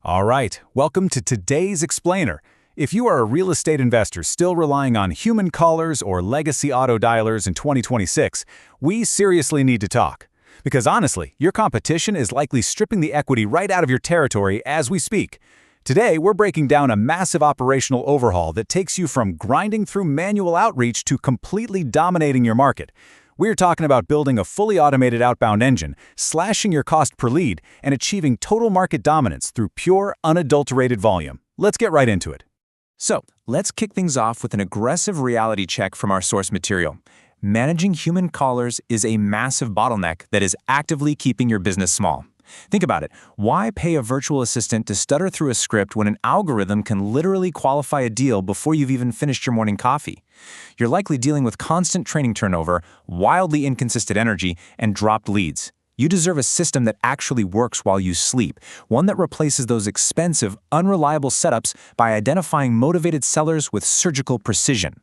All right, welcome to today's Explainer. If you are a real estate investor still relying on human callers or legacy auto dialers in 2026, we seriously need to talk. Because honestly, your competition is likely stripping the equity right out of your territory as we speak. Today, we're breaking down a massive operational overhaul that takes you from grinding through manual outreach to completely dominating your market. We're talking about building a fully automated outbound engine, slashing your cost per lead, and achieving total market dominance through pure, unadulterated volume. Let's get right into it. So, let's kick things off with an aggressive reality check from our source material. Managing human callers is a massive bottleneck that is actively keeping your business small. Think about it. Why pay a virtual assistant to stutter through a script when an algorithm can literally qualify a deal before you've even finished your morning coffee? You're likely dealing with constant training turnover, wildly inconsistent energy, and dropped leads. You deserve a system that actually works while you sleep, one that replaces those expensive, unreliable setups by identifying motivated sellers with surgical precision.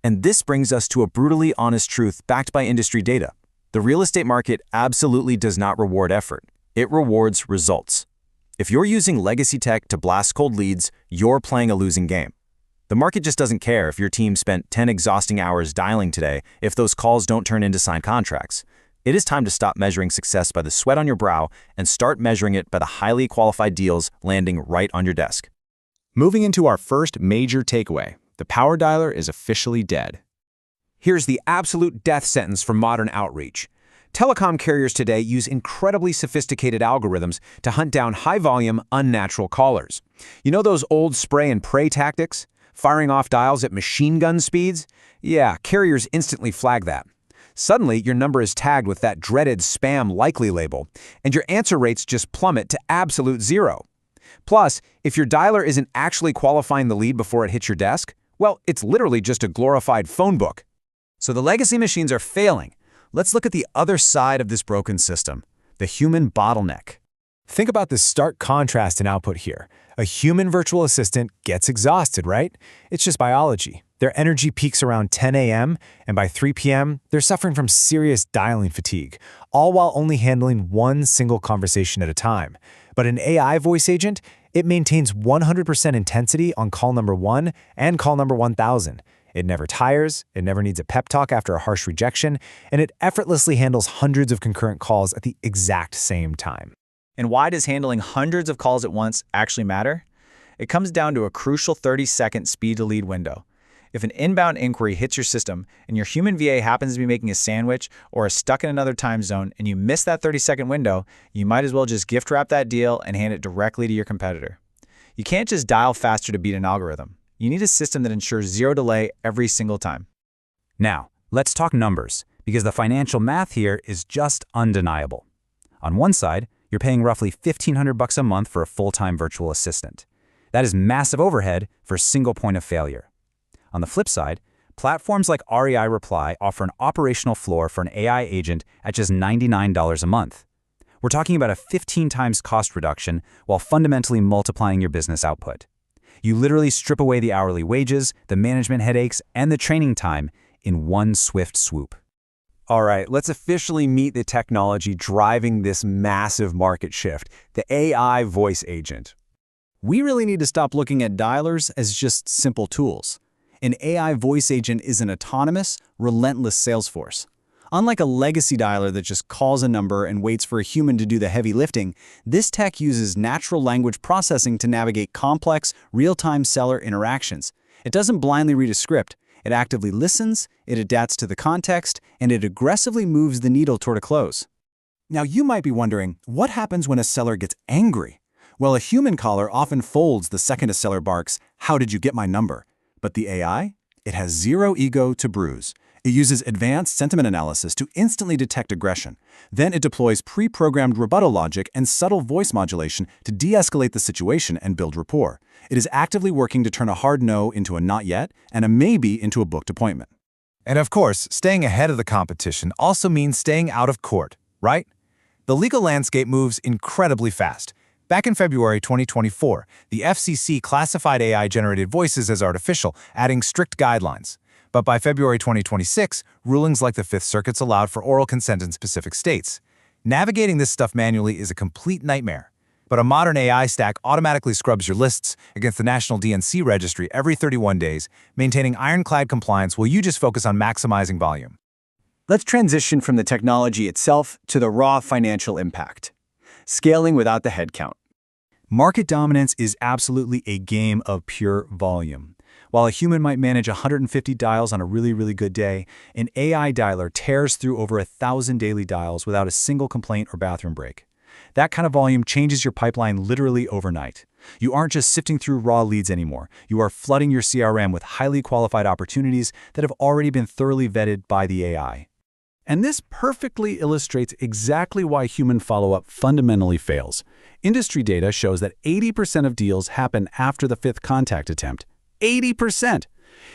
And this brings us to a brutally honest truth backed by industry data. The real estate market absolutely does not reward effort. It rewards results. If you're using legacy tech to blast cold leads, you're playing a losing game. The market just doesn't care if your team spent 10 exhausting hours dialing today if those calls don't turn into signed contracts. It is time to stop measuring success by the sweat on your brow and start measuring it by the highly qualified deals landing right on your desk. Moving into our first major takeaway, the power dialer is officially dead. Here's the absolute death sentence for modern outreach. Telecom carriers today use incredibly sophisticated algorithms to hunt down high-volume, unnatural callers. You know those old spray and pray tactics? Firing off dials at machine gun speeds? Yeah, carriers instantly flag that. Suddenly, your number is tagged with that dreaded spam likely label, and your answer rates just plummet to absolute zero. Plus, if your dialer isn't actually qualifying the lead before it hits your desk, well, it's literally just a glorified phone book. So the legacy machines are failing. Let's look at the other side of this broken system, the human bottleneck. Think about the stark contrast in output here. A human virtual assistant gets exhausted, right? It's just biology. Their energy peaks around 10 a.m., and by 3 p.m., they're suffering from serious dialing fatigue, all while only handling one single conversation at a time. But an AI voice agent, it maintains 100% intensity on call number 1 and call number 1000. It never tires, it never needs a pep talk after a harsh rejection, and it effortlessly handles hundreds of concurrent calls at the exact same time. And why does handling hundreds of calls at once actually matter? It comes down to a crucial 30-second speed-to-lead window. If an inbound inquiry hits your system and your human VA happens to be making a sandwich or is stuck in another time zone and you miss that 30-second window, you might as well just gift wrap that deal and hand it directly to your competitor. You can't just dial faster to beat an algorithm. You need a system that ensures zero delay every single time. Now, let's talk numbers, because the financial math here is just undeniable. On one side, you're paying roughly $1,500 a month for a full-time virtual assistant. That is massive overhead for a single point of failure. On the flip side, platforms like REI Reply offer an operational floor for an AI agent at just $99 a month. We're talking about a 15 times cost reduction while fundamentally multiplying your business output. You literally strip away the hourly wages, the management headaches, and the training time in one swift swoop. All right, let's officially meet the technology driving this massive market shift, the AI voice agent. We really need to stop looking at dialers as just simple tools. An AI voice agent is an autonomous, relentless sales force. Unlike a legacy dialer that just calls a number and waits for a human to do the heavy lifting, this tech uses natural language processing to navigate complex, real-time seller interactions. It doesn't blindly read a script. It actively listens, it adapts to the context, and it aggressively moves the needle toward a close. Now you might be wondering, what happens when a seller gets angry? Well, a human caller often folds the second a seller barks, "How did you get my number?" But the AI? It has zero ego to bruise. It uses advanced sentiment analysis to instantly detect aggression. Then it deploys pre-programmed rebuttal logic and subtle voice modulation to de-escalate the situation and build rapport. It is actively working to turn a hard no into a not yet and a maybe into a booked appointment. And of course, staying ahead of the competition also means staying out of court, right? The legal landscape moves incredibly fast. Back in February 2024, the FCC classified AI-generated voices as artificial, adding strict guidelines. But by February 2026, rulings like the Fifth Circuit's allowed for oral consent in specific states. Navigating this stuff manually is a complete nightmare. But a modern AI stack automatically scrubs your lists against the National DNC registry every 31 days, maintaining ironclad compliance while you just focus on maximizing volume. Let's transition from the technology itself to the raw financial impact. Scaling without the headcount. Market dominance is absolutely a game of pure volume. While a human might manage 150 dials on a really good day, an AI dialer tears through over 1,000 daily dials without a single complaint or bathroom break. That kind of volume changes your pipeline literally overnight. You aren't just sifting through raw leads anymore. You are flooding your CRM with highly qualified opportunities that have already been thoroughly vetted by the AI. And this perfectly illustrates exactly why human follow-up fundamentally fails. Industry data shows that 80% of deals happen after the 5th contact attempt. 80%!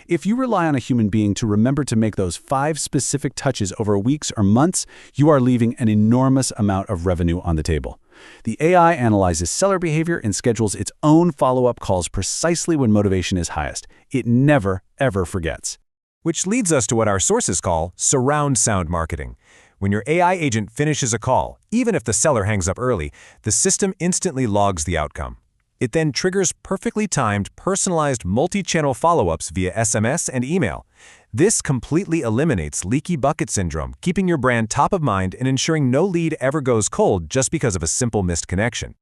If you rely on a human being to remember to make those 5 specific touches over weeks or months, you are leaving an enormous amount of revenue on the table. The AI analyzes seller behavior and schedules its own follow-up calls precisely when motivation is highest. It never, ever forgets. Which leads us to what our sources call surround sound marketing. When your AI agent finishes a call, even if the seller hangs up early, the system instantly logs the outcome. It then triggers perfectly timed, personalized multi-channel follow-ups via SMS and email. This completely eliminates leaky bucket syndrome, keeping your brand top of mind and ensuring no lead ever goes cold just because of a simple missed connection.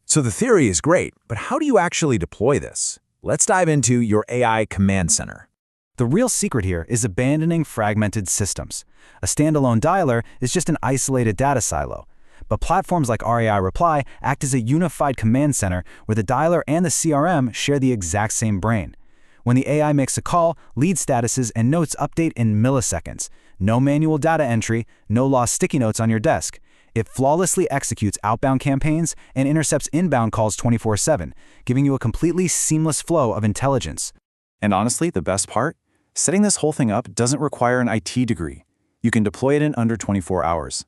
So the theory is great, but how do you actually deploy this? Let's dive into your AI command center. The real secret here is abandoning fragmented systems. A standalone dialer is just an isolated data silo. But platforms like REI Reply act as a unified command center where the dialer and the CRM share the exact same brain. When the AI makes a call, lead statuses and notes update in milliseconds. No manual data entry, no lost sticky notes on your desk. It flawlessly executes outbound campaigns and intercepts inbound calls 24/7, giving you a completely seamless flow of intelligence. And honestly, the best part? Setting this whole thing up doesn't require an IT degree. You can deploy it in under 24 hours.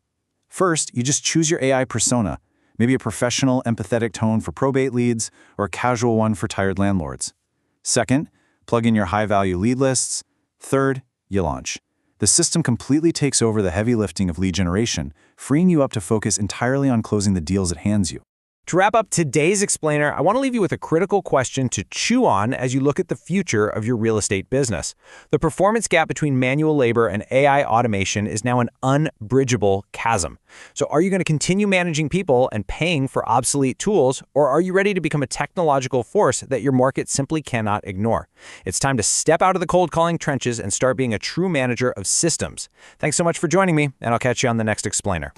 First, you just choose your AI persona, maybe a professional, empathetic tone for probate leads or a casual one for tired landlords. Second, plug in your high-value lead lists. Third, you launch. The system completely takes over the heavy lifting of lead generation, freeing you up to focus entirely on closing the deals it hands you. To wrap up today's explainer, I want to leave you with a critical question to chew on as you look at the future of your real estate business. The performance gap between manual labor and AI automation is now an unbridgeable chasm. So are you going to continue managing people and paying for obsolete tools, or are you ready to become a technological force that your market simply cannot ignore? It's time to step out of the cold calling trenches and start being a true manager of systems. Thanks so much for joining me, and I'll catch you on the next explainer.